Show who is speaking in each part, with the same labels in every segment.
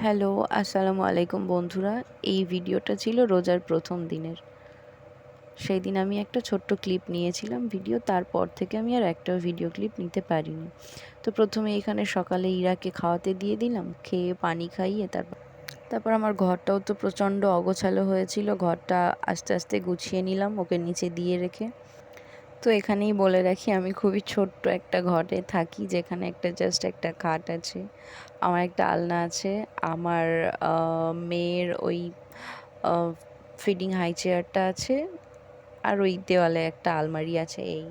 Speaker 1: Hello, আসসালামু আলাইকুম বন্ধুরা। এই ভিডিওটা ছিল রোজার প্রথম দিনের। সেই দিন আমি একটা ছোট্ট ক্লিপ নিয়েছিলাম ভিডিও, তারপর থেকে আমি আর একটাও ভিডিও ক্লিপ নিতে পারিনি। তো প্রথমে এখানে সকালে ইরাকে খাওয়াতে দিয়ে দিলাম, খেয়ে পানি খাইয়ে তারপর আমার ঘরটাও তো প্রচণ্ড অগোছালো হয়েছিল, ঘরটা আস্তে আস্তে গুছিয়ে নিলাম ওকে নিচে দিয়ে রেখে। তো এখানেই বলে রাখি, আমি খুবই ছোট্ট একটা ঘরে থাকি, যেখানে জাস্ট একটা খাট আছে, আমার একটা আলনা আছে, আমার মেয়ের ওই ফিডিং হাই চেয়ারটা আছে, আর ওই দেওয়ালে একটা আলমারি আছে। এই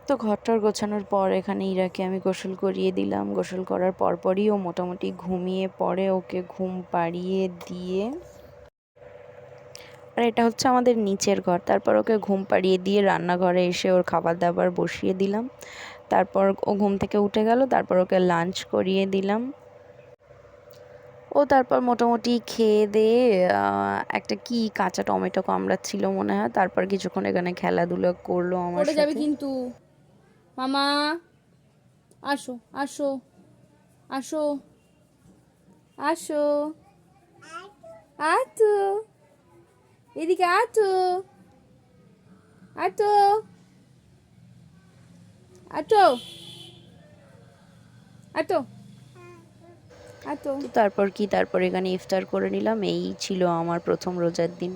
Speaker 1: তো ঘরটার গোছানোর পর এখানে ইরাকে আমি গোসল করিয়ে দিলাম। গোসল করার পরপরই ও মোটামুটি ঘুমিয়ে পড়ে, ওকে ঘুম পাড়িয়ে দিয়ে, আর এটা হচ্ছে আমাদের নিচের ঘর। তারপর ওকে ঘুম পাড়িয়ে দিয়ে রান্নাঘরে এসে ওর খাবার দাবার বসিয়ে দিলাম। তারপর ও ঘুম থেকে উঠে গেল, তারপর ওকে লাঞ্চ করিয়ে দিলাম। ও তারপর মোটামুটি খেয়ে দিয়ে একটা কি কাঁচা টমেটো কামড়াচ্ছিল মনে হয়, তারপর কিছুক্ষণ এখানে খেলাধুলো করলো আমার
Speaker 2: পড়ে যাবে
Speaker 1: সাথে।
Speaker 2: কিন্তু। মামা, আসো আসো আসো আসো, আতো, এদিকে আতো, আতো, আতো, আতো, আতো।
Speaker 1: তো তারপর এখানে ইফতার করে নিলাম। এই ছিল আমার প্রথম রোজার দিন।